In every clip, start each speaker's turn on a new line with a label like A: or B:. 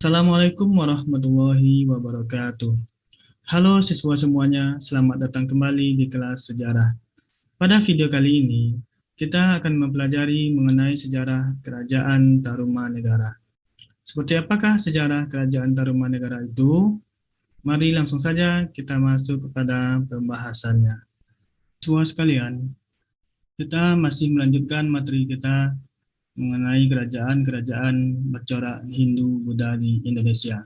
A: Assalamualaikum warahmatullahi wabarakatuh. Halo siswa semuanya, selamat datang kembali di kelas sejarah. Pada video kali ini, kita akan mempelajari mengenai sejarah Kerajaan Tarumanegara. Seperti apakah sejarah Kerajaan Tarumanegara itu? Mari langsung saja kita masuk kepada pembahasannya. Siswa sekalian, kita masih melanjutkan materi kita mengenai kerajaan-kerajaan bercorak Hindu-Buddha di Indonesia.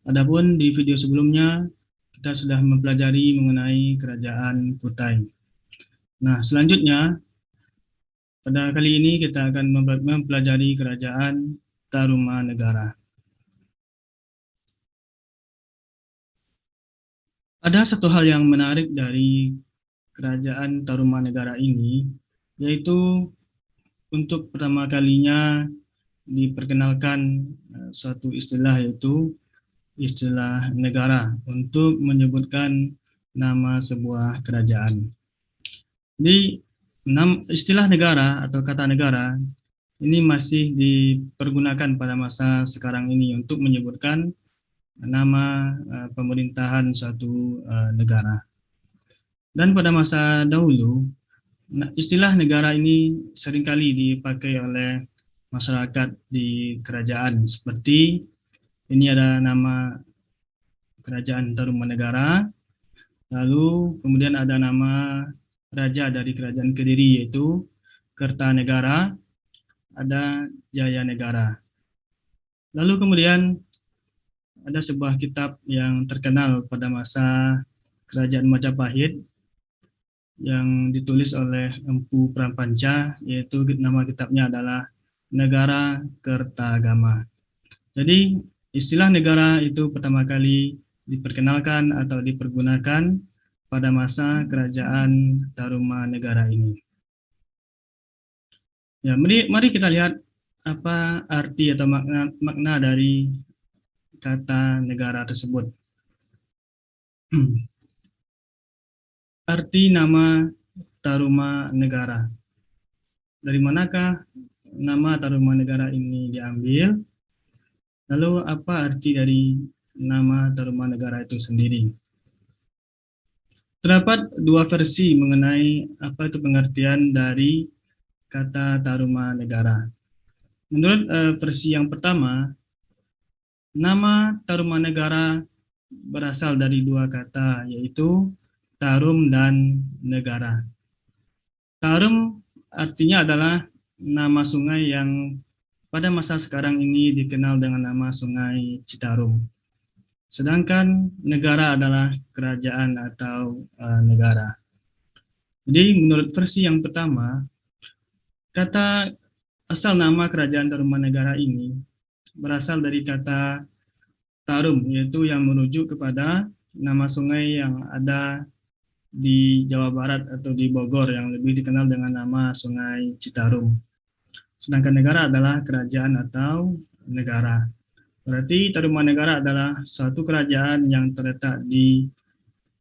A: Adapun di video sebelumnya, kita sudah mempelajari mengenai kerajaan Kutai. Nah, selanjutnya, pada kali ini kita akan mempelajari kerajaan Tarumanegara. Ada satu hal yang menarik dari kerajaan Tarumanegara ini, yaitu untuk pertama kalinya diperkenalkan suatu istilah, yaitu istilah negara untuk menyebutkan nama sebuah kerajaan. Jadi istilah negara atau kata negara ini masih dipergunakan pada masa sekarang ini untuk menyebutkan nama pemerintahan suatu negara. Dan pada masa dahulu, istilah negara ini seringkali dipakai oleh masyarakat di kerajaan, seperti ini ada nama Kerajaan Tarumanegara, lalu kemudian ada nama raja dari kerajaan Kediri yaitu Kertanegara, ada Jayanegara. Lalu kemudian ada sebuah kitab yang terkenal pada masa kerajaan Majapahit yang ditulis oleh Empu Prapanca, yaitu nama kitabnya adalah Negara Kertagama. Jadi istilah negara itu pertama kali diperkenalkan atau dipergunakan pada masa kerajaan Tarumanegara ini. Ya, mari kita lihat apa arti atau makna dari kata negara tersebut. Arti nama Tarumanegara. Dari manakah nama Tarumanegara ini diambil? Lalu apa arti dari nama Tarumanegara itu sendiri? Terdapat dua versi mengenai apa itu pengertian dari kata Tarumanegara. Menurut versi yang pertama, nama Tarumanegara berasal dari dua kata, yaitu tarum dan negara. Tarum artinya adalah nama sungai yang pada masa sekarang ini dikenal dengan nama Sungai Citarum. Sedangkan negara adalah kerajaan atau negara. Jadi menurut versi yang pertama, kata asal nama kerajaan Tarumanegara ini berasal dari kata tarum, yaitu yang merujuk kepada nama sungai yang ada di Jawa Barat atau di Bogor yang lebih dikenal dengan nama Sungai Citarum. Sedangkan negara adalah kerajaan atau negara. Berarti Tarumanegara adalah suatu kerajaan yang terletak di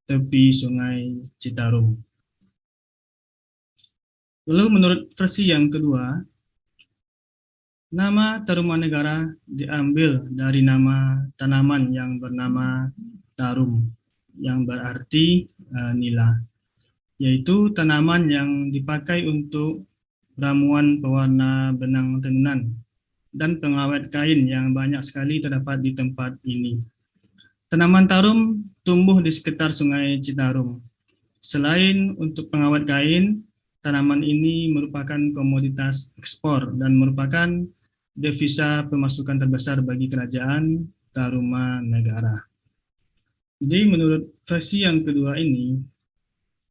A: tepi Sungai Citarum. Lalu menurut versi yang kedua, nama Tarumanegara diambil dari nama tanaman yang bernama tarum, yang berarti nila, yaitu tanaman yang dipakai untuk ramuan pewarna benang tenunan dan pengawet kain yang banyak sekali terdapat di tempat ini. Tanaman tarum tumbuh di sekitar Sungai Citarum. Selain untuk pengawet kain, tanaman ini merupakan komoditas ekspor dan merupakan devisa pemasukan terbesar bagi kerajaan Tarumanegara. Jadi menurut versi yang kedua ini,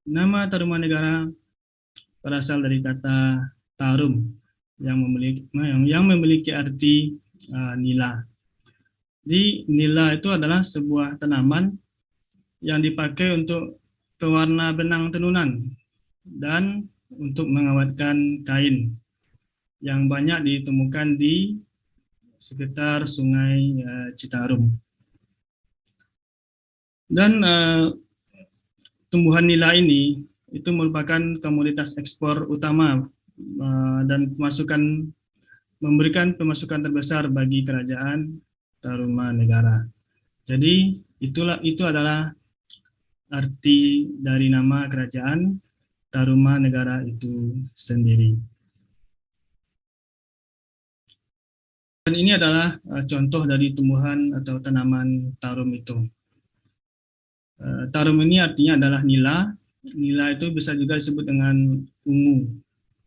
A: nama Tarumanegara berasal dari kata tarum yang memiliki arti nila. Jadi nila itu adalah sebuah tanaman yang dipakai untuk pewarna benang tenunan dan untuk mengawetkan kain yang banyak ditemukan di sekitar Sungai Citarum. Dan tumbuhan nila ini itu merupakan komoditas ekspor utama dan memberikan pemasukan terbesar bagi kerajaan Tarumanegara. Jadi itu adalah arti dari nama kerajaan Tarumanegara itu sendiri. Dan ini adalah contoh dari tumbuhan atau tanaman tarum itu. Tarum ini artinya adalah nila. Nila itu bisa juga disebut dengan ungu.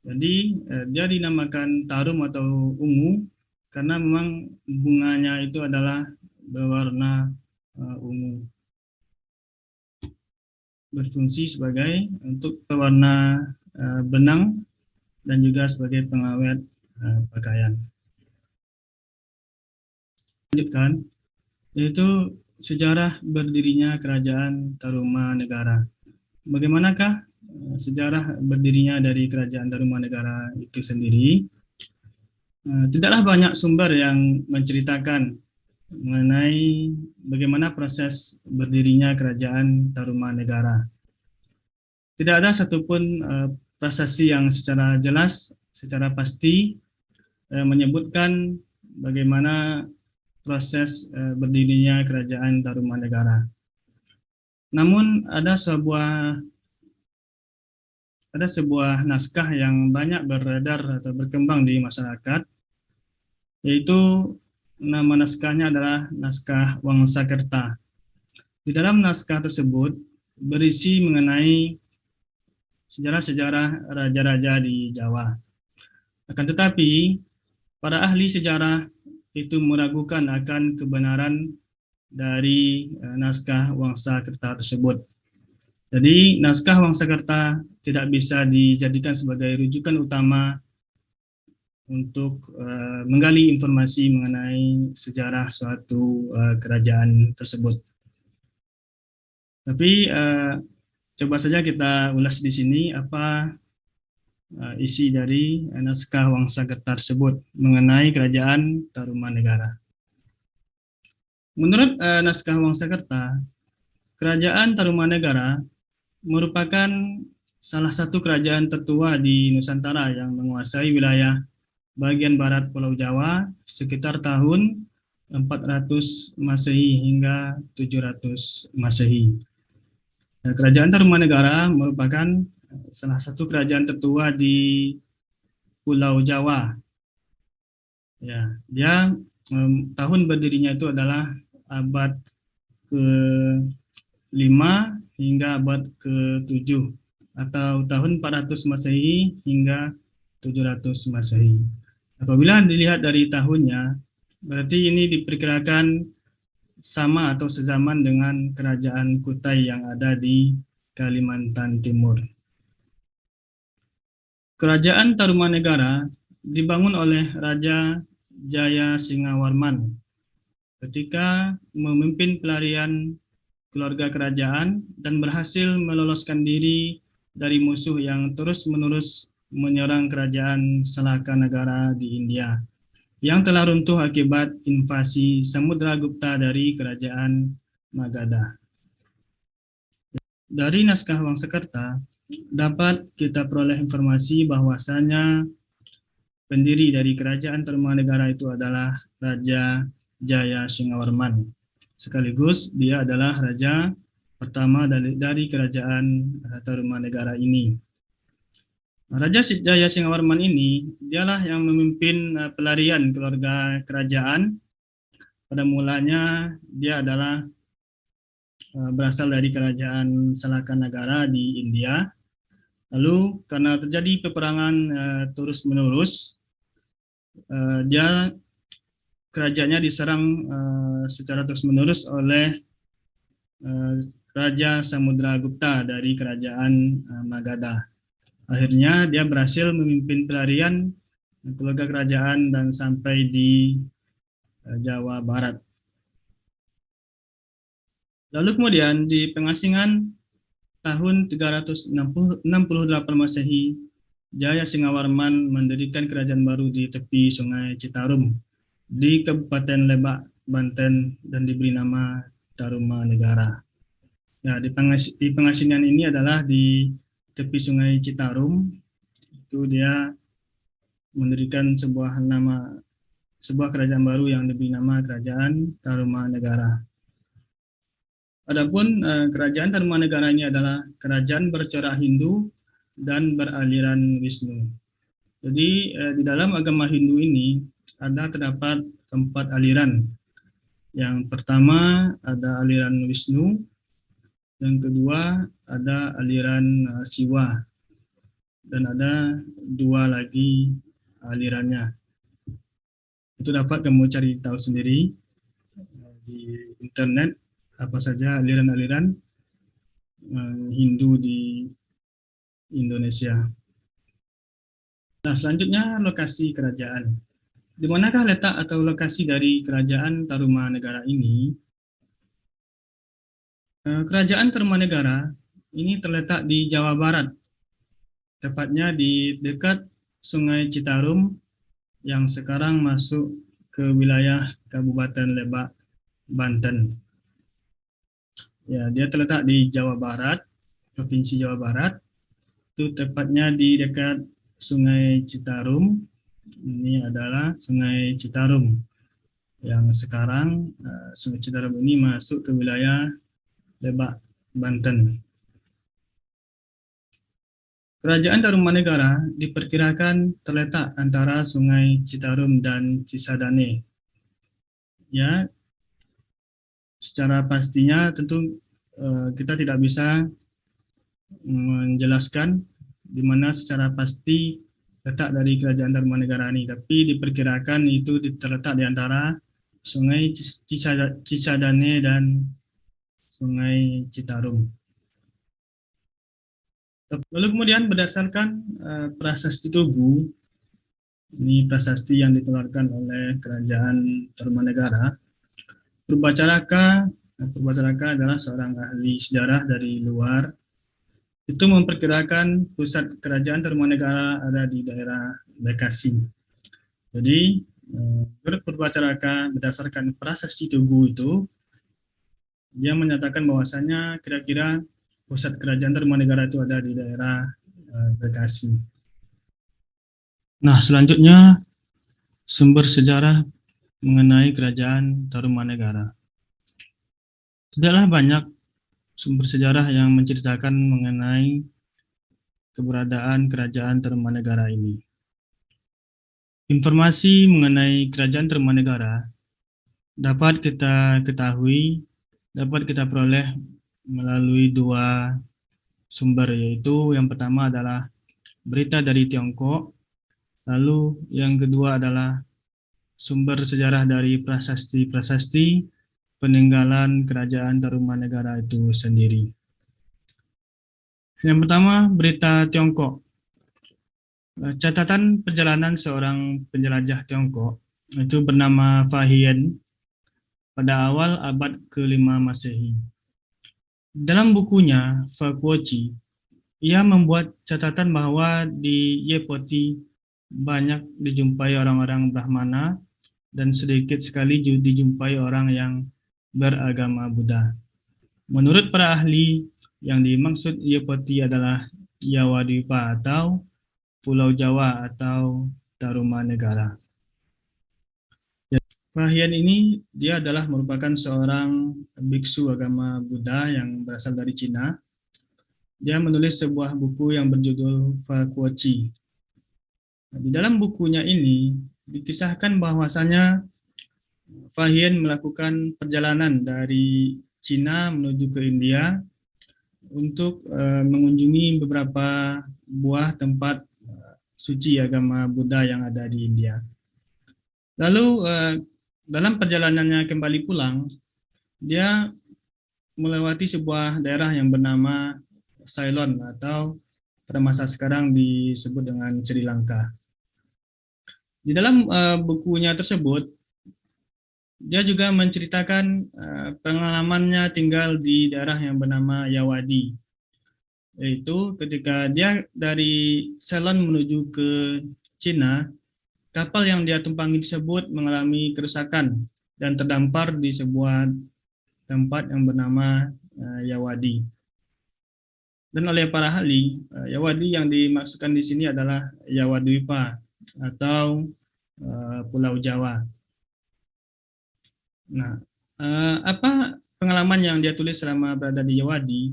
A: Jadi dia dinamakan tarum atau ungu karena memang bunganya itu adalah berwarna ungu. Berfungsi sebagai untuk pewarna benang dan juga sebagai pengawet pakaian. Lanjutkan, yaitu sejarah berdirinya kerajaan Tarumanegara. Bagaimanakah sejarah berdirinya dari kerajaan Tarumanegara itu sendiri? Tidaklah banyak sumber yang menceritakan mengenai bagaimana proses berdirinya kerajaan Tarumanegara. Tidak ada satupun prasasti yang secara jelas, secara pasti menyebutkan bagaimana proses berdirinya kerajaan Tarumanegara. Namun ada sebuah naskah yang banyak beredar atau berkembang di masyarakat, yaitu nama naskahnya adalah naskah Wangsakerta. Di dalam naskah tersebut berisi mengenai sejarah-sejarah raja-raja di Jawa. Akan tetapi, para ahli sejarah itu meragukan akan kebenaran dari naskah Wangsakerta tersebut. Jadi, naskah Wangsakerta tidak bisa dijadikan sebagai rujukan utama untuk menggali informasi mengenai sejarah suatu kerajaan tersebut. Tapi coba saja kita ulas di sini apa isi dari naskah Wangsakerta tersebut mengenai kerajaan Tarumanegara. Menurut naskah Wangsakerta, kerajaan Tarumanegara merupakan salah satu kerajaan tertua di Nusantara yang menguasai wilayah bagian barat Pulau Jawa sekitar tahun 400 Masehi hingga 700 Masehi. Kerajaan Tarumanegara merupakan salah satu kerajaan tertua di Pulau Jawa. Ya, dia tahun berdirinya itu adalah abad ke-5 hingga abad ke-7 atau tahun 400 Masehi hingga 700 Masehi. Apabila dilihat dari tahunnya, berarti ini diperkirakan sama atau sezaman dengan kerajaan Kutai yang ada di Kalimantan Timur. Kerajaan Tarumanegara dibangun oleh Raja Jaya Singawarman ketika memimpin pelarian keluarga kerajaan dan berhasil meloloskan diri dari musuh yang terus-menerus menyerang kerajaan Salakanagara di India yang telah runtuh akibat invasi Samudragupta dari kerajaan Magadha. Dari naskah Wangsakerta dapat kita peroleh informasi bahwasanya pendiri dari kerajaan Tarumanegara itu adalah Raja Jaya Singawarman. Sekaligus dia adalah raja pertama dari kerajaan Tarumanegara ini. Raja Jaya Singawarman ini dialah yang memimpin pelarian keluarga kerajaan. Pada mulanya dia adalah berasal dari kerajaan Salakanagara di India. Lalu karena terjadi peperangan terus-menerus, kerajaannya diserang secara terus-menerus oleh Raja Samudragupta dari kerajaan Magadha. Akhirnya dia berhasil memimpin pelarian keluarga kerajaan dan sampai di Jawa Barat. Lalu kemudian di pengasingan tahun 368 Masehi, Jaya Singawarman mendirikan kerajaan baru di tepi Sungai Citarum di Kabupaten Lebak, Banten dan diberi nama Tarumanegara. Ya, di pengasingan ini adalah di tepi Sungai Citarum. Itu dia mendirikan sebuah nama sebuah kerajaan baru yang diberi nama Kerajaan Tarumanegara. Adapun Kerajaan Tarumanegara ini adalah kerajaan bercorak Hindu dan beraliran Wisnu. Jadi di dalam agama Hindu ini terdapat 4 aliran. Yang pertama ada aliran Wisnu, yang kedua ada aliran Siwa, dan ada 2 lagi alirannya. Itu dapat kamu cari tahu sendiri di internet apa saja aliran-aliran Hindu di Indonesia. Nah, selanjutnya lokasi kerajaan. Di manakah letak atau lokasi dari Kerajaan Tarumanegara ini? Kerajaan Tarumanegara ini terletak di Jawa Barat, tepatnya di dekat Sungai Citarum yang sekarang masuk ke wilayah Kabupaten Lebak, Banten. Ya, dia terletak di Jawa Barat, Provinsi Jawa Barat. Itu tepatnya di dekat Sungai Citarum. Ini adalah Sungai Citarum yang sekarang Sungai Citarum ini masuk ke wilayah Lebak, Banten. Kerajaan Tarumanegara diperkirakan terletak antara Sungai Citarum dan Cisadane. Ya, secara pastinya tentu kita tidak bisa menjelaskan di mana secara pasti letak dari Kerajaan Tarumanegara ini, tapi diperkirakan itu terletak di antara Sungai Cisadane dan Sungai Citarum. Lalu kemudian berdasarkan prasasti Tugu, ini prasasti yang dikeluarkan oleh Kerajaan Tarumanegara, Purbacaraka adalah seorang ahli sejarah dari luar. Itu memperkirakan pusat Kerajaan Tarumanegara ada di daerah Bekasi. Jadi, menurut Purbacaraka, berdasarkan prasasti Tugu itu, dia menyatakan bahwasanya kira-kira pusat Kerajaan Tarumanegara itu ada di daerah Bekasi. Nah, selanjutnya sumber sejarah mengenai Kerajaan Tarumanegara. Tidaklah banyak sumber sejarah yang menceritakan mengenai keberadaan Kerajaan Tarumanegara ini. Informasi mengenai Kerajaan Tarumanegara dapat kita ketahui, dapat kita peroleh melalui 2 sumber, yaitu yang pertama adalah berita dari Tiongkok, lalu yang kedua adalah sumber sejarah dari prasasti-prasasti peninggalan Kerajaan Tarumanegara itu sendiri. Yang pertama, berita Tiongkok. Catatan perjalanan seorang penjelajah Tiongkok itu bernama Fa Hien pada awal abad ke-5 Masehi. Dalam bukunya Fa Kuoci, ia membuat catatan bahwa di Yepoti banyak dijumpai orang-orang Brahmana dan sedikit sekali dijumpai orang yang beragama Buddha. Menurut para ahli, yang dimaksud Yepoti adalah Yawadwipa atau Pulau Jawa atau Tarumanegara. Fa Hien ini dia adalah merupakan seorang biksu agama Buddha yang berasal dari Cina. Dia menulis sebuah buku yang berjudul Fa Kuoci. Di dalam bukunya ini dikisahkan bahwasanya Fa Hien melakukan perjalanan dari Cina menuju ke India untuk mengunjungi beberapa buah tempat suci agama Buddha yang ada di India. Lalu dalam perjalanannya kembali pulang, dia melewati sebuah daerah yang bernama Ceylon atau pada masa sekarang disebut dengan Sri Lanka. Di dalam bukunya tersebut, dia juga menceritakan pengalamannya tinggal di daerah yang bernama Yawadi. Yaitu ketika dia dari Ceylon menuju ke Cina, kapal yang dia tumpangi tersebut mengalami kerusakan dan terdampar di sebuah tempat yang bernama Yawadi. Dan oleh para ahli, Yawadi yang dimaksudkan di sini adalah Yawadwipa atau Pulau Jawa. Nah, apa pengalaman yang dia tulis selama berada di Yawadi,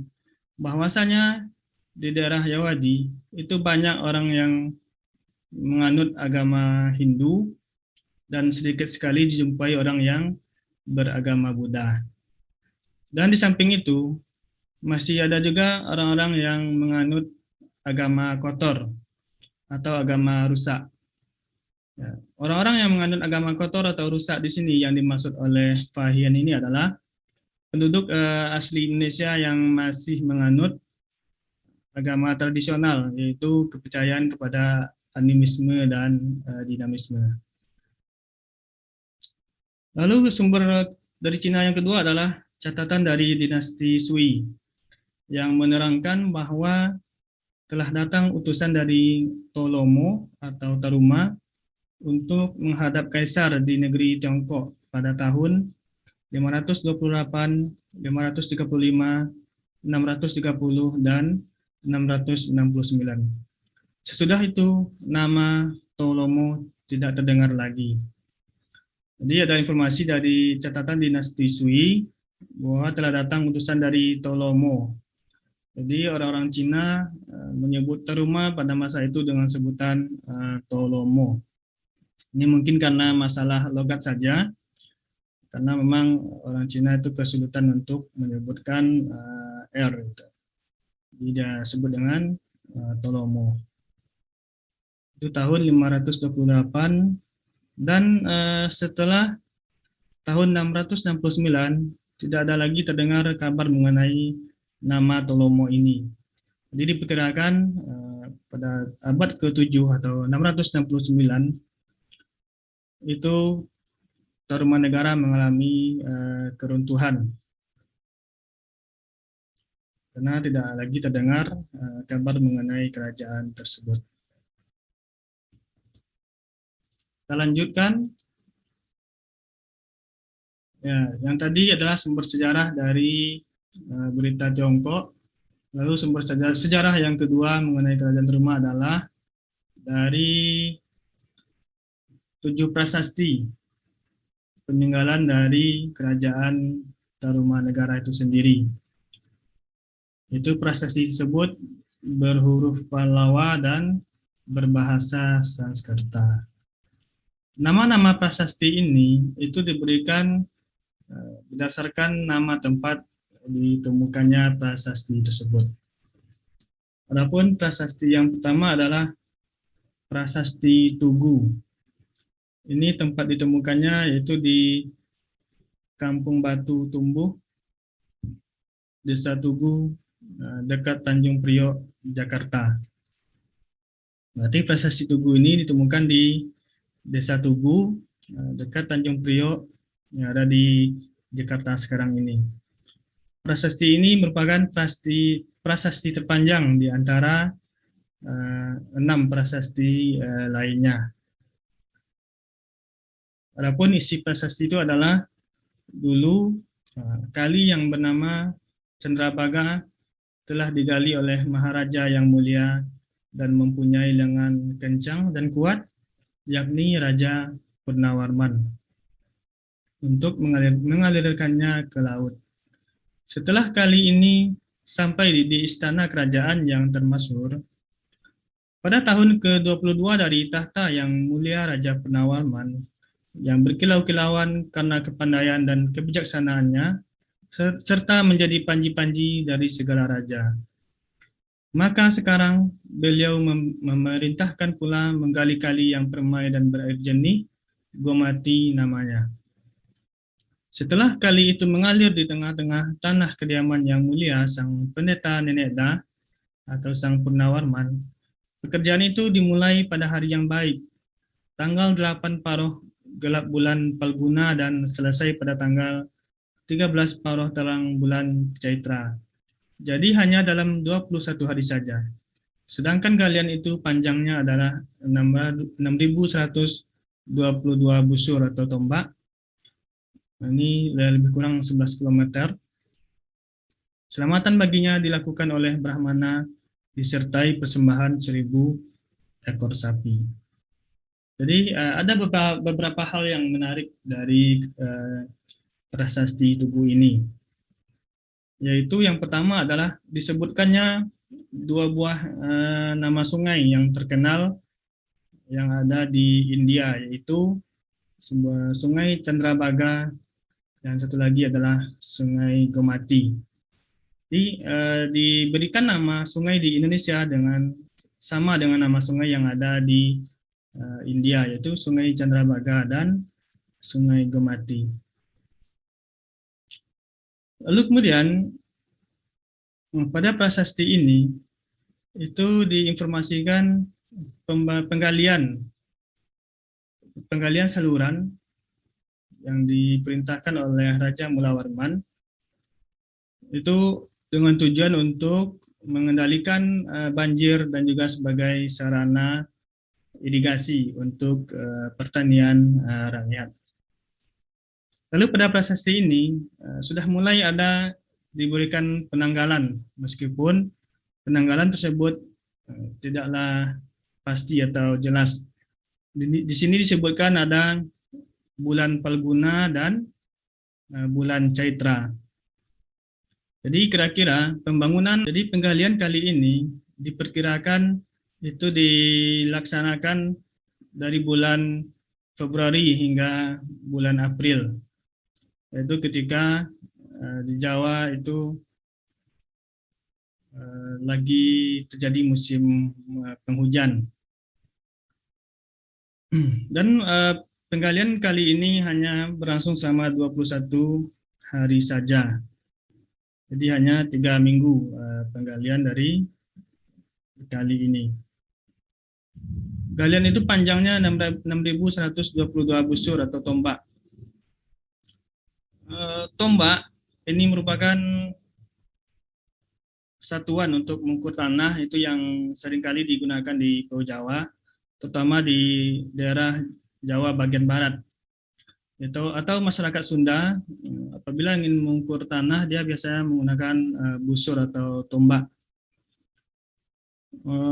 A: bahwasanya di daerah Yawadi itu banyak orang yang menganut agama Hindu dan sedikit sekali dijumpai orang yang beragama Buddha. Dan di samping itu masih ada juga orang-orang yang menganut agama kotor atau agama rusak. Ya, orang-orang yang menganut agama kotor atau rusak di sini yang dimaksud oleh Fahian ini adalah penduduk asli Indonesia yang masih menganut agama tradisional, yaitu kepercayaan kepada animisme dan dinamisme. Lalu sumber dari Cina yang kedua adalah catatan dari dinasti Sui yang menerangkan bahwa telah datang utusan dari Tolomo atau Taruma untuk menghadap kaisar di negeri Tiongkok pada tahun 528, 535, 630, dan 669. Sesudah itu, nama Tolomo tidak terdengar lagi. Jadi ada informasi dari catatan dinasti Sui bahwa telah datang utusan dari Tolomo. Jadi orang-orang Cina menyebut Taruma pada masa itu dengan sebutan Tolomo. Ini mungkin karena masalah logat saja, karena memang orang Cina itu kesulitan untuk menyebutkan R. Jadi dia sebut dengan Tolomo. Itu tahun 528, dan setelah tahun 669 tidak ada lagi terdengar kabar mengenai nama Tolomo ini. Jadi diperkirakan pada abad ke-7 atau 669 itu Tarumanegara mengalami keruntuhan karena tidak lagi terdengar kabar mengenai kerajaan tersebut. Kita lanjutkan. Ya, yang tadi adalah sumber sejarah dari berita Tiongkok. Lalu sumber sejarah yang kedua mengenai kerajaan Taruma adalah dari 7 prasasti peninggalan dari kerajaan Tarumanegara itu sendiri. Itu prasasti tersebut berhuruf Pallawa dan berbahasa Sanskerta. Nama-nama prasasti ini itu diberikan berdasarkan nama tempat ditemukannya prasasti tersebut. Adapun prasasti yang pertama adalah prasasti Tugu. Ini tempat ditemukannya yaitu di Kampung Batu Tumbuh, Desa Tugu, dekat Tanjung Priok, Jakarta. Berarti prasasti Tugu ini ditemukan di Desa Tugu, dekat Tanjung Priok, yang ada di Jakarta sekarang ini. Prasasti ini merupakan prasasti terpanjang di antara 6 prasasti lainnya. Adapun isi prasasti itu adalah dulu kali yang bernama Cendrabaga telah digali oleh Maharaja yang mulia dan mempunyai lengan kencang dan kuat, yakni Raja Purnawarman, untuk mengalirkannya ke laut. Setelah kali ini sampai di istana kerajaan yang termasyhur, pada tahun ke-22 dari tahta yang mulia Raja Purnawarman, yang berkilau-kilauan karena kepandaian dan kebijaksanaannya, serta menjadi panji-panji dari segala raja. Maka sekarang beliau memerintahkan pula menggali kali yang permai dan berair jernih, Gomati namanya. Setelah kali itu mengalir di tengah-tengah tanah kediaman yang mulia Sang Pendeta Nenekda atau Sang Purnawarman, pekerjaan itu dimulai pada hari yang baik, tanggal 8 Paroh gelap bulan Palguna, dan selesai pada tanggal 13 Paroh terang bulan Chaitra. Jadi hanya dalam 21 hari saja. Sedangkan galian itu panjangnya adalah 6.122 busur atau tombak. Ini lebih kurang 11 km. Selamatan baginya dilakukan oleh Brahmana disertai persembahan 1.000 ekor sapi. Jadi ada beberapa hal yang menarik dari prasasti Tugu ini, yaitu yang pertama adalah disebutkannya dua buah nama sungai yang terkenal yang ada di India, yaitu sebuah sungai Chandrabhaga dan satu lagi adalah sungai Gomati. Diberikan nama sungai di Indonesia sama dengan nama sungai yang ada di India, yaitu sungai Chandrabhaga dan sungai Gomati. Lalu kemudian pada prasasti ini itu diinformasikan penggalian saluran yang diperintahkan oleh Raja Mulawarman itu dengan tujuan untuk mengendalikan banjir dan juga sebagai sarana irigasi untuk pertanian rakyat. Lalu pada prasasti ini sudah mulai ada diberikan penanggalan, meskipun penanggalan tersebut tidaklah pasti atau jelas. Di sini disebutkan ada bulan Palguna dan bulan Chaitra. Jadi kira-kira penggalian kali ini diperkirakan itu dilaksanakan dari bulan Februari hingga bulan April. Yaitu ketika di Jawa itu lagi terjadi musim penghujan. Dan penggalian kali ini hanya berlangsung selama 21 hari saja. Jadi hanya 3 minggu penggalian dari kali ini. Galian itu panjangnya 6.122 busur atau tombak. Tombak ini merupakan satuan untuk mengukur tanah itu yang seringkali digunakan di Pulau Jawa, terutama di daerah Jawa bagian barat. Atau masyarakat Sunda apabila ingin mengukur tanah dia biasanya menggunakan busur atau tombak.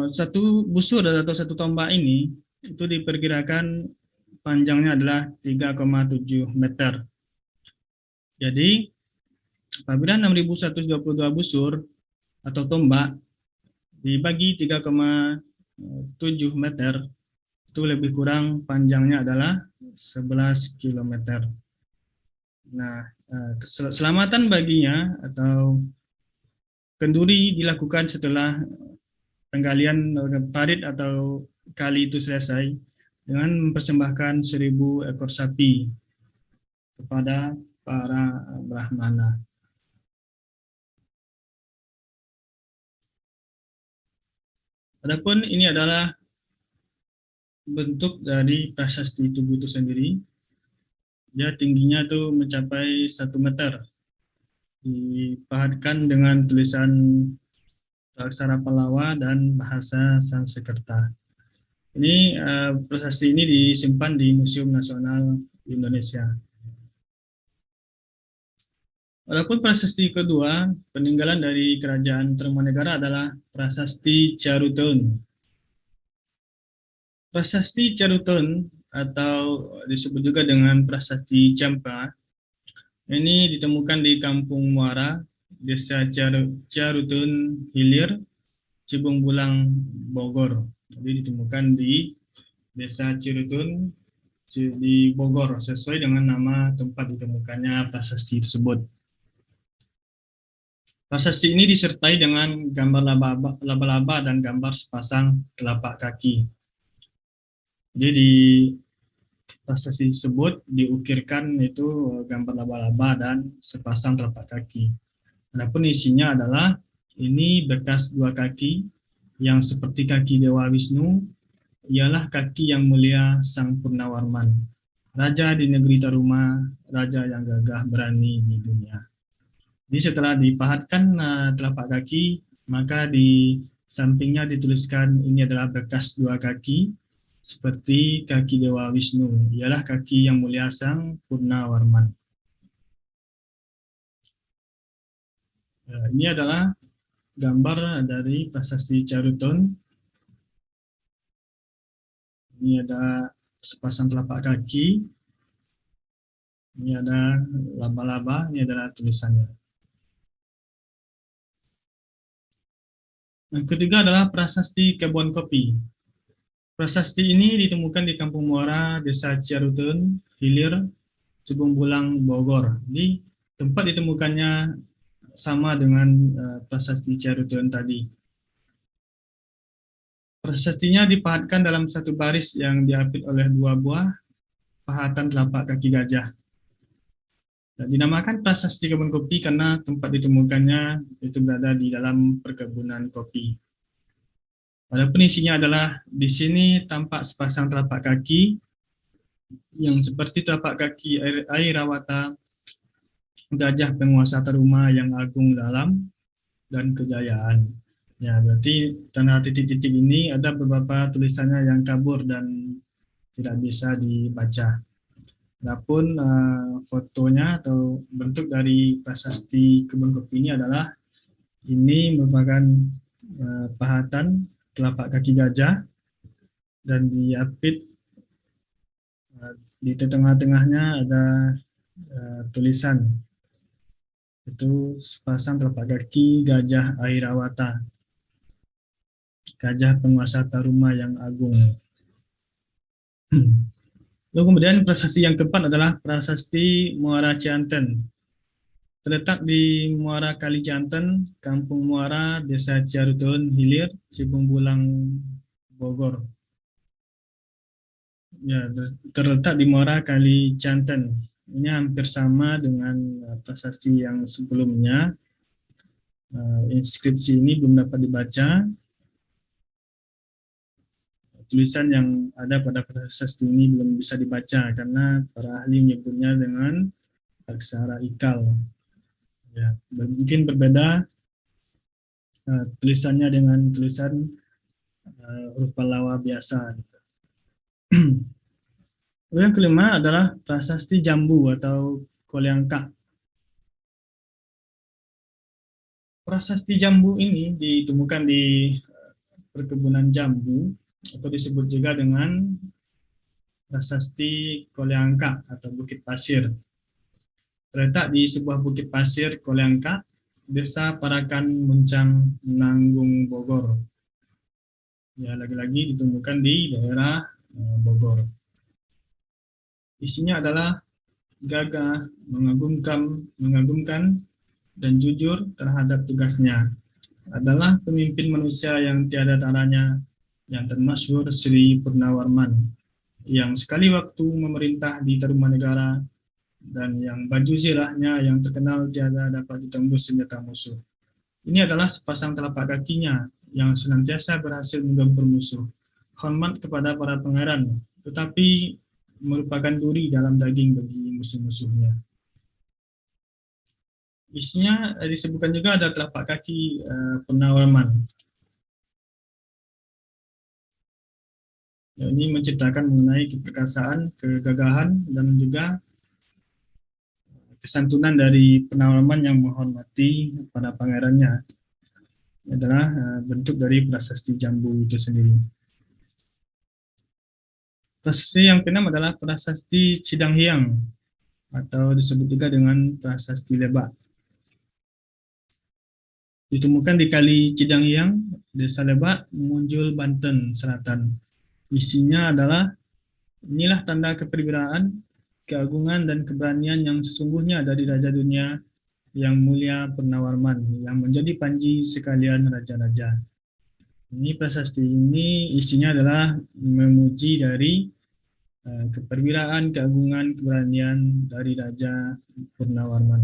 A: Satu busur atau satu tombak ini itu diperkirakan panjangnya adalah 3,7 meter. Jadi apabila 6.122 busur atau tombak dibagi 3,7 meter, itu lebih kurang panjangnya adalah 11 km. Nah, keselamatan baginya atau kenduri dilakukan setelah penggalian parit atau kali itu selesai dengan mempersembahkan 1.000 ekor sapi kepada para Brahmana. Adapun ini adalah bentuk dari prasasti Tugu itu sendiri. Dia tingginya itu mencapai 1 meter. Dipahatkan dengan tulisan aksara Pallawa dan bahasa Sanskerta. Ini prasasti ini disimpan di Museum Nasional Indonesia. Adapun prasasti kedua, peninggalan dari Kerajaan Tarumanegara adalah Prasasti Charuton. Prasasti Charuton atau disebut juga dengan Prasasti Champa ini ditemukan di Kampung Muara, Desa Charuton Hilir, Cibung Bulang, Bogor. Jadi ditemukan di Desa Charuton di Bogor sesuai dengan nama tempat ditemukannya prasasti tersebut. Prasasti ini disertai dengan gambar laba-laba dan gambar sepasang telapak kaki. Jadi di prasasti tersebut diukirkan itu gambar laba-laba dan sepasang telapak kaki. Adapun isinya adalah ini bekas 2 kaki yang seperti kaki Dewa Wisnu, ialah kaki yang mulia Sang Purnawarman, raja di negeri Taruma, raja yang gagah berani di dunia. Jadi setelah dipahatkan telapak kaki, maka di sampingnya dituliskan ini adalah bekas 2 kaki seperti kaki Dewa Wisnu, ialah kaki yang mulia Sang Purnawarman. Ini adalah gambar dari prasasti Charuton. Ini ada sepasang telapak kaki. Ini ada laba-laba, ini adalah tulisannya. Yang ketiga adalah prasasti kebun kopi. Prasasti ini ditemukan di Kampung Muara, Desa Ciarutun, Hilir, Cibung Bulang, Bogor. Di tempat ditemukannya sama dengan prasasti Ciarutun tadi. Prasastinya dipahatkan dalam satu baris yang diapit oleh 2 buah pahatan telapak kaki gajah. Dinamakan prasasti kebun kopi karena tempat ditemukannya itu berada di dalam perkebunan kopi. Adapun isinya adalah di sini tampak sepasang telapak kaki yang seperti telapak kaki Airawata, gajah penguasa Taruma yang agung dalam dan kejayaan. Ya, berarti tanda titik-titik ini ada beberapa tulisannya yang kabur dan tidak bisa dibaca. Adapun fotonya atau bentuk dari prasasti kebun kopi ini adalah ini merupakan pahatan telapak kaki gajah dan diapit di tengah-tengahnya ada tulisan itu sepasang telapak kaki gajah Airawata, gajah penguasa Taruma yang agung. Lalu kemudian prasasti yang keempat adalah prasasti Muara Cianten. Terletak di Muara Kali Cianten, Kampung Muara, Desa Ciarutun, Hilir, Cibung Bulang, Bogor. Ya, terletak di Muara Kali Cianten. Ini hampir sama dengan prasasti yang sebelumnya. Inskripsi ini belum dapat dibaca. Tulisan yang ada pada prasasti ini belum bisa dibaca karena para ahli menyebutnya dengan aksara ikal. Ya, mungkin berbeda tulisannya dengan tulisan huruf Pallawa biasa. Yang kelima adalah prasasti Jambu atau Koleangka. Prasasti Jambu ini ditemukan di perkebunan jambu atau disebut juga dengan prasasti Koleangka atau Bukit Pasir. Terletak di sebuah bukit pasir Koleangka, Desa Parakan, Muncang, Nanggung, Bogor. Ya, lagi-lagi ditemukan di daerah Bogor. Isinya adalah gagah, mengagumkan, dan jujur terhadap tugasnya. Adalah pemimpin manusia yang tiada taranya, yang termasyhur Sri Purnawarman, yang sekali waktu memerintah di Tarumanegara, dan yang baju zirahnya yang terkenal tiada dapat ditembus senjata musuh. Ini adalah sepasang telapak kakinya yang senantiasa berhasil menggempur musuh. Hormat kepada para pangeran, tetapi merupakan duri dalam daging bagi musuh-musuhnya. Isinya disebutkan juga ada telapak kaki Purnawarman. Ini menceritakan mengenai keperkasaan, kegagahan, dan juga kesantunan dari Purnawarman yang menghormati pada pangerannya. Ini adalah bentuk dari prasasti Jambu itu sendiri. Prasasti yang keenam adalah prasasti Cidanghiang atau disebut juga dengan prasasti Lebak. Ditemukan di Kali Cidanghiang, Desa Lebak, Munjul, Banten Selatan. Isinya adalah inilah tanda keperwiraan, keagungan, dan keberanian yang sesungguhnya dari Raja Dunia yang mulia Purnawarman yang menjadi panji sekalian raja-raja. Ini prasasti ini isinya adalah memuji dari keperwiraan, keagungan, keberanian dari Raja Purnawarman.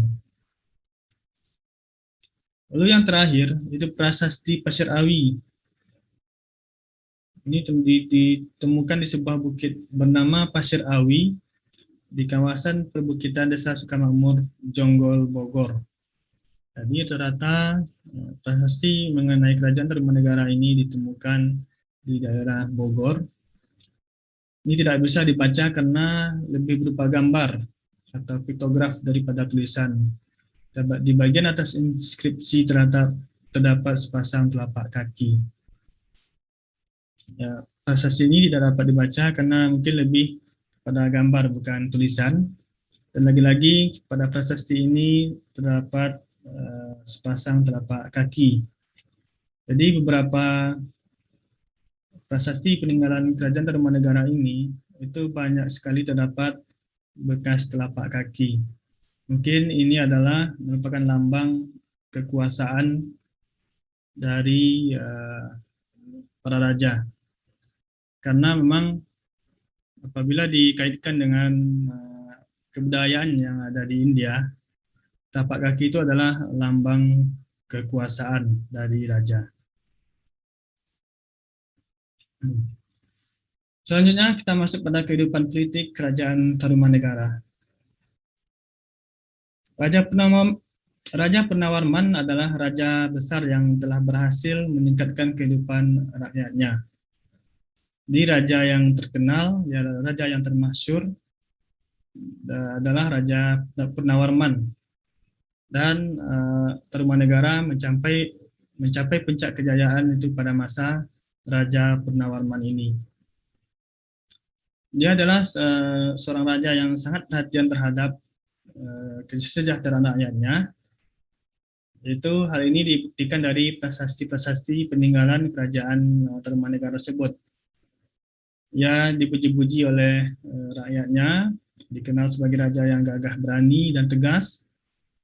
A: Lalu yang terakhir itu prasasti Pasir Awi. Ini ditemukan di sebuah bukit bernama Pasir Awi di kawasan perbukitan Desa Sukamakmur, Jonggol, Bogor. Jadi rata-rata prasasti mengenai kerajaan Tarumanegara ini ditemukan di daerah Bogor. Ini tidak bisa dibaca karena lebih berupa gambar atau piktograf daripada tulisan. Di bagian atas inskripsi terdapat sepasang telapak kaki. Ya, prasasti ini tidak dapat dibaca karena mungkin lebih pada gambar bukan tulisan. Dan lagi-lagi pada prasasti ini terdapat sepasang telapak kaki. Jadi beberapa prasasti peninggalan Kerajaan Tarumanegara ini itu banyak sekali terdapat bekas telapak kaki. Mungkin ini adalah merupakan lambang kekuasaan dari para raja. Karena memang apabila dikaitkan dengan kebudayaan yang ada di India, tapak kaki itu adalah lambang kekuasaan dari raja. Selanjutnya kita masuk pada kehidupan politik Kerajaan Tarumanegara. Raja Purnawarman adalah raja besar yang telah berhasil meningkatkan kehidupan rakyatnya. Di raja yang terkenal, ya, raja yang termasyhur adalah Raja Purnawarman. Dan Tarumanegara mencapai puncak kejayaan itu pada masa Raja Purnawarman ini. Dia adalah seorang raja yang sangat perhatian terhadap kesejahteraan rakyatnya. Itu hal ini dibuktikan dari prasasti-prasasti peninggalan kerajaan Tarumanegara tersebut. Ia dipuji-puji oleh rakyatnya, dikenal sebagai raja yang gagah berani dan tegas.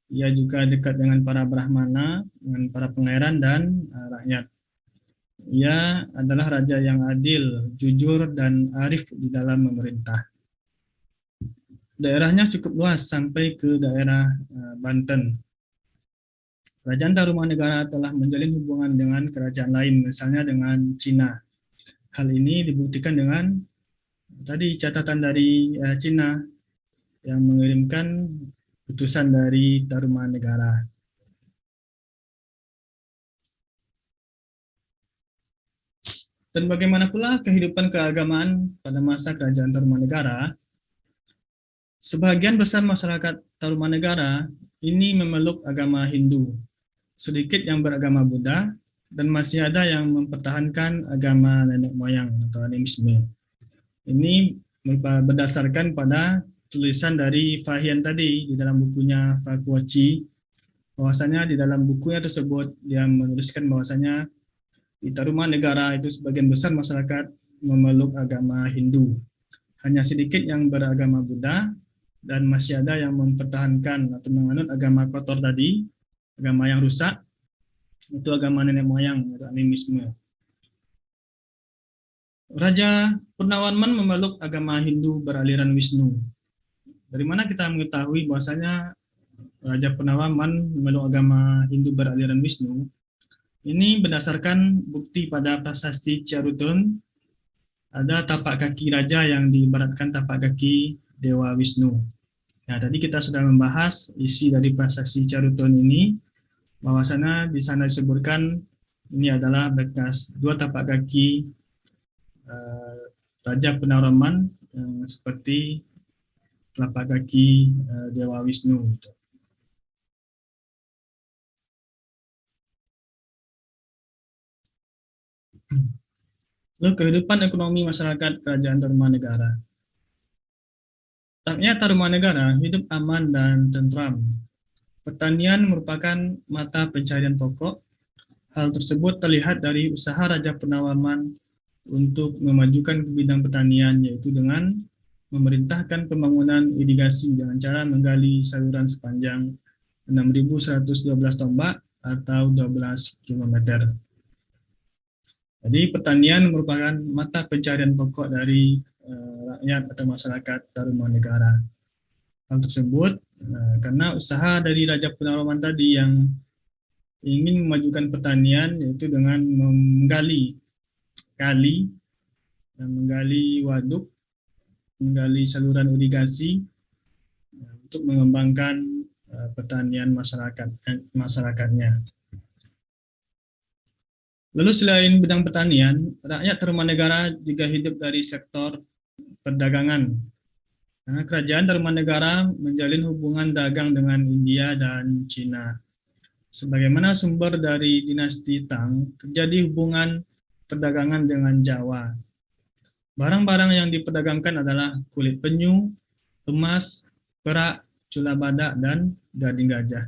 A: Ia juga dekat dengan para brahmana, dengan para pangeran dan rakyat. Ia adalah raja yang adil, jujur, dan arif di dalam memerintah. Daerahnya cukup luas sampai ke daerah Banten. Kerajaan Tarumanegara telah menjalin hubungan dengan kerajaan lain, misalnya dengan Cina. Hal ini dibuktikan dengan tadi catatan dari Cina yang mengirimkan utusan dari Tarumanegara. Dan bagaimana pula kehidupan keagamaan pada masa Kerajaan Tarumanegara? Sebagian besar masyarakat Tarumanegara ini memeluk agama Hindu, sedikit yang beragama Buddha, dan masih ada yang mempertahankan agama nenek moyang atau animisme. Ini berdasarkan pada tulisan dari Fahian tadi di dalam bukunya Fakuochi, bahwasanya di dalam bukunya tersebut dia menuliskan bahwasanya di Tarumanegara itu sebagian besar masyarakat memeluk agama Hindu. Hanya sedikit yang beragama Buddha dan masih ada yang mempertahankan atau menganut agama kotor tadi, agama yang rusak, itu agama nenek moyang atau animisme. Raja Purnawarman memeluk agama Hindu beraliran Wisnu. Dari mana kita mengetahui bahwasanya Raja Purnawarman memeluk agama Hindu beraliran Wisnu? Ini berdasarkan bukti pada prasasti Ciarutun, ada tapak kaki raja yang diibaratkan tapak kaki Dewa Wisnu. Nah, tadi kita sudah membahas isi dari prasasti Ciarutun ini, bahwasanya di sana disebutkan ini adalah bekas dua tapak kaki Raja Purnawarman yang seperti telapak kaki Dewa Wisnu. Lalu kehidupan ekonomi masyarakat Kerajaan Tarumanegara. Rakyat Tarumanegara hidup aman dan tentram. Pertanian merupakan mata pencaharian pokok. Hal tersebut terlihat dari usaha Raja Purnawarman untuk memajukan bidang pertanian, yaitu dengan memerintahkan pembangunan irigasi dengan cara menggali saluran sepanjang 6.112 tombak atau 12 km. Jadi pertanian merupakan mata pencaharian pokok dari rakyat atau masyarakat Tarumanegara. Hal tersebut karena usaha dari Raja Purnawarman tadi yang ingin memajukan pertanian, yaitu dengan menggali kali, menggali waduk, menggali saluran irigasi untuk mengembangkan pertanian masyarakatnya. Lalu selain bidang pertanian, rakyat Tarumanegara juga hidup dari sektor perdagangan. Karena kerajaan Tarumanegara menjalin hubungan dagang dengan India dan Cina. Sebagaimana sumber dari dinasti Tang, terjadi hubungan perdagangan dengan Jawa. Barang-barang yang diperdagangkan adalah kulit penyu, emas, perak, cula badak, dan gading gajah.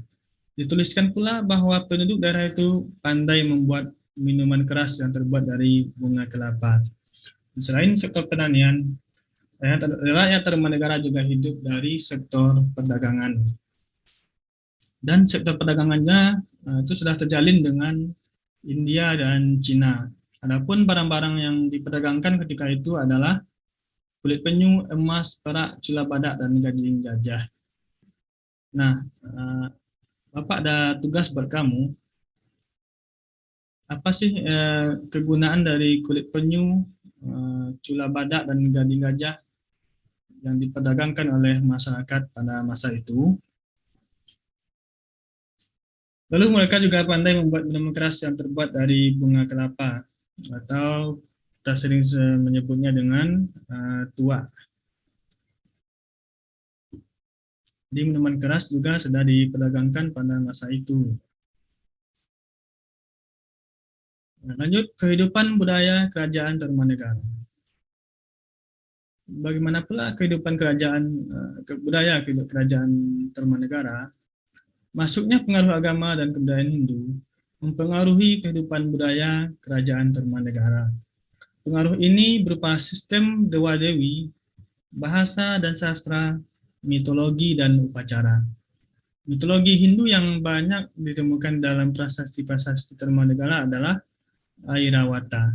A: Dituliskan pula bahwa penduduk daerah itu pandai membuat minuman keras yang terbuat dari bunga kelapa. Selain sektor pertanian, rakyat Tarumanegara juga hidup dari sektor perdagangan. Dan sektor perdagangannya itu sudah terjalin dengan India dan Cina. Adapun barang-barang yang diperdagangkan ketika itu adalah kulit penyu, emas, perak, cula badak, dan gading gajah. Nah, Bapak ada tugas buat kamu. Apa sih kegunaan dari kulit penyu, cula badak, dan gading gajah yang diperdagangkan oleh masyarakat pada masa itu? Lalu mereka juga pandai membuat minuman keras yang terbuat dari bunga kelapa, atau kita sering menyebutnya dengan tuak. Jadi minuman keras juga sudah diperdagangkan pada masa itu. Nah, lanjut, kehidupan budaya kerajaan Tarumanegara. Bagaimana pula kehidupan budaya kerajaan Tarumanegara? Masuknya pengaruh agama dan kebudayaan Hindu mempengaruhi kehidupan budaya kerajaan Tarumanegara. Pengaruh ini berupa sistem dewa-dewi, bahasa dan sastra, mitologi, dan upacara. Mitologi Hindu yang banyak ditemukan dalam prasasti-prasasti Tarumanegara adalah Airawata.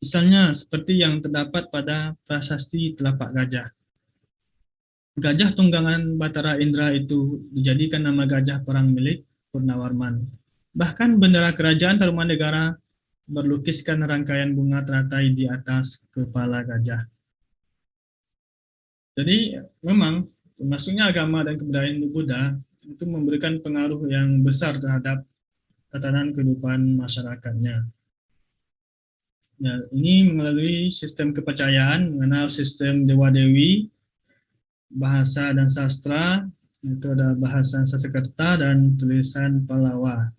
A: Misalnya seperti yang terdapat pada prasasti Telapak Gajah. Gajah tunggangan Batara Indra itu dijadikan nama gajah perang milik Purnawarman. Bahkan bendera kerajaan Tarumanegara berlukiskan rangkaian bunga teratai di atas kepala gajah. Jadi memang masuknya agama dan kebudayaan Buddha itu memberikan pengaruh yang besar terhadap tatanan kehidupan masyarakatnya. Ya, ini melalui sistem kepercayaan, mengenal sistem dewa-dewi, bahasa dan sastra, itu ada bahasa Sanskerta dan tulisan Pallawa.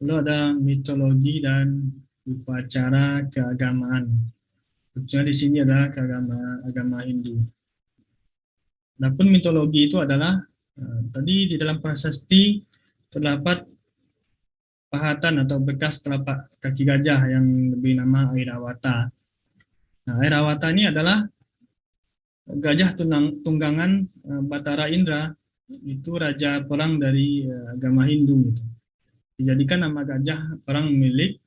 A: Lalu ada mitologi dan upacara keagamaan. Tentunya di sini ada agama Hindu. Adapun mitologi itu adalah tadi di dalam prasasti terdapat pahatan atau bekas telapak kaki gajah yang lebih nama Airawata. Nah, Airawata ini adalah gajah tunggangan Batara Indra, itu raja perang dari agama Hindu. Gitu. Dijadikan nama gajah perang milik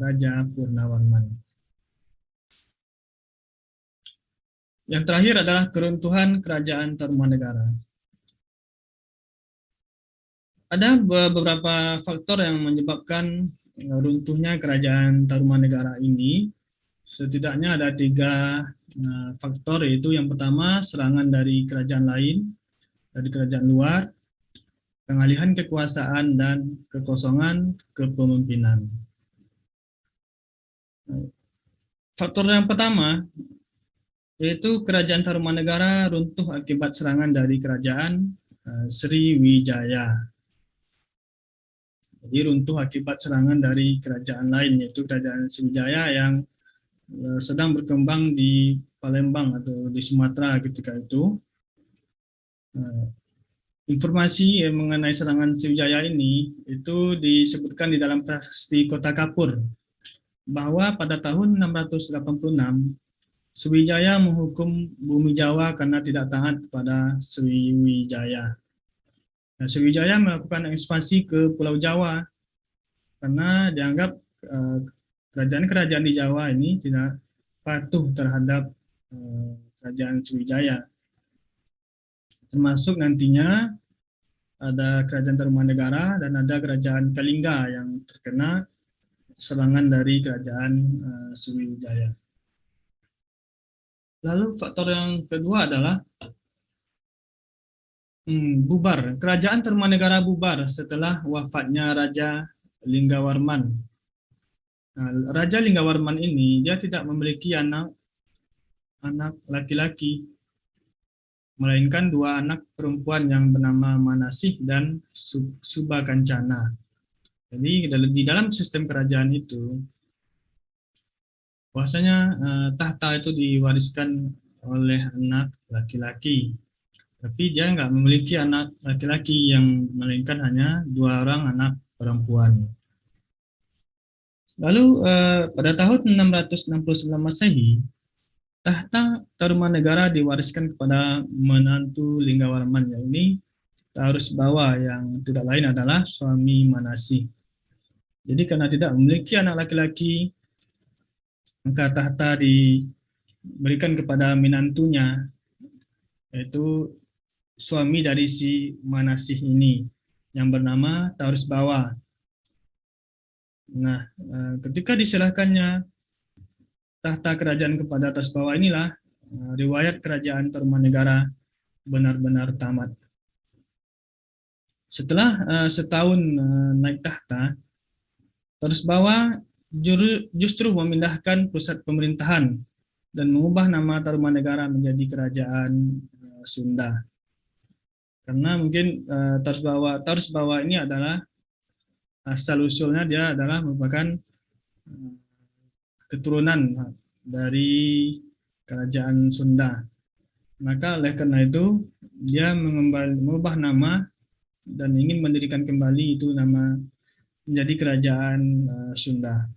A: Raja Purnawarman. Yang terakhir adalah keruntuhan kerajaan Tarumanegara. Ada beberapa faktor yang menyebabkan runtuhnya kerajaan Tarumanegara ini. Setidaknya ada 3 faktor, yaitu yang pertama serangan dari kerajaan lain, dari kerajaan luar, pengalihan kekuasaan, dan kekosongan kepemimpinan. Faktor yang pertama yaitu kerajaan Tarumanegara runtuh akibat serangan dari kerajaan Sriwijaya. Jadi runtuh akibat serangan dari kerajaan lain, yaitu kerajaan Sriwijaya yang sedang berkembang di Palembang atau di Sumatera ketika itu. Informasi mengenai serangan Sriwijaya ini itu disebutkan di dalam prasasti Kota Kapur, bahwa pada tahun 686 Sriwijaya menghukum bumi Jawa karena tidak taat kepada Sriwijaya. Nah, Sriwijaya melakukan ekspansi ke Pulau Jawa karena dianggap kerajaan-kerajaan di Jawa ini tidak patuh terhadap kerajaan Sriwijaya. Termasuk nantinya ada kerajaan Tarumanegara dan ada kerajaan Kalingga yang terkena serangan dari kerajaan Sriwijaya. Lalu faktor yang kedua adalah bubar. Kerajaan Tarumanegara bubar setelah wafatnya Raja Linggawarman. Nah, Raja Linggawarman ini dia tidak memiliki anak laki-laki, melainkan 2 anak perempuan yang bernama Manasih dan Subakancana. Jadi di dalam sistem kerajaan itu bahwasanya tahta itu diwariskan oleh anak laki-laki, tapi dia nggak memiliki anak laki-laki, yang melainkan hanya 2 orang anak perempuan. Lalu pada tahun 669 Masehi, tahta Tarumanegara diwariskan kepada menantu Linggawarman, yakni Tarusbawa, yang tidak lain adalah suami Manasih. Jadi karena tidak memiliki anak laki-laki, maka tahta diberikan kepada menantunya, yaitu suami dari si Manasih ini, yang bernama Tarusbawa. Nah, ketika diserahkannya tahta kerajaan kepada Tarusbawa inilah, riwayat kerajaan Tarumanegara benar-benar tamat. Setelah setahun naik tahta, Tarusbawa justru memindahkan pusat pemerintahan dan mengubah nama Tarumanegara menjadi Kerajaan Sunda. Karena mungkin Tarusbawa ini adalah asal usulnya, dia adalah merupakan keturunan dari Kerajaan Sunda. Maka oleh karena itu dia mengubah nama dan ingin mendirikan kembali itu nama menjadi Kerajaan Sunda.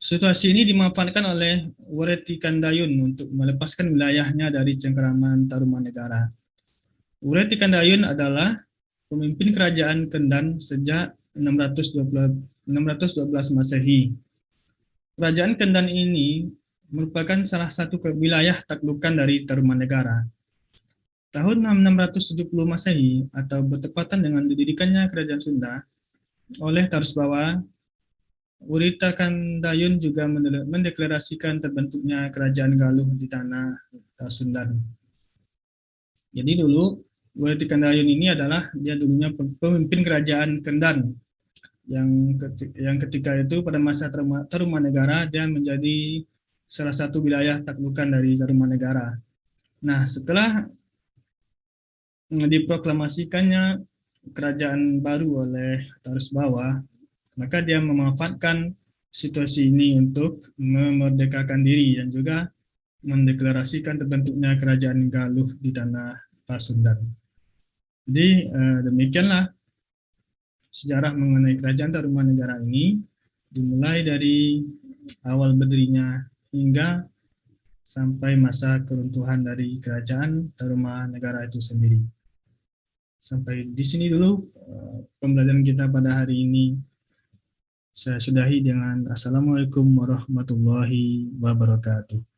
A: Situasi ini dimanfaatkan oleh Wureti Kandayun untuk melepaskan wilayahnya dari cengkeraman Tarumanegara. Wureti Kandayun adalah pemimpin kerajaan Kendan sejak 612 Masehi. Kerajaan Kendan ini merupakan salah satu wilayah taklukan dari Tarumanegara. Tahun 670 Masehi atau bertepatan dengan didirikannya Kerajaan Sunda oleh Tarusbawa, Wurita Kandayun juga mendeklarasikan terbentuknya Kerajaan Galuh di tanah Sundan. Jadi dulu Wurita Kandayun ini adalah dia dulunya pemimpin kerajaan Kendan, yang ketika itu pada masa Tarumanegara dia menjadi salah satu wilayah taklukan dari Tarumanegara. Nah, setelah diproklamasikannya kerajaan baru oleh Tarusbawa, maka dia memanfaatkan situasi ini untuk memerdekakan diri dan juga mendeklarasikan terbentuknya Kerajaan Galuh di tanah Pasundan. Jadi demikianlah sejarah mengenai Kerajaan Tarumanegara ini, dimulai dari awal berdirinya hingga sampai masa keruntuhan dari Kerajaan Tarumanegara itu sendiri. Sampai di sini dulu pembelajaran kita pada hari ini. Saya sudahi dengan Assalamualaikum warahmatullahi wabarakatuh.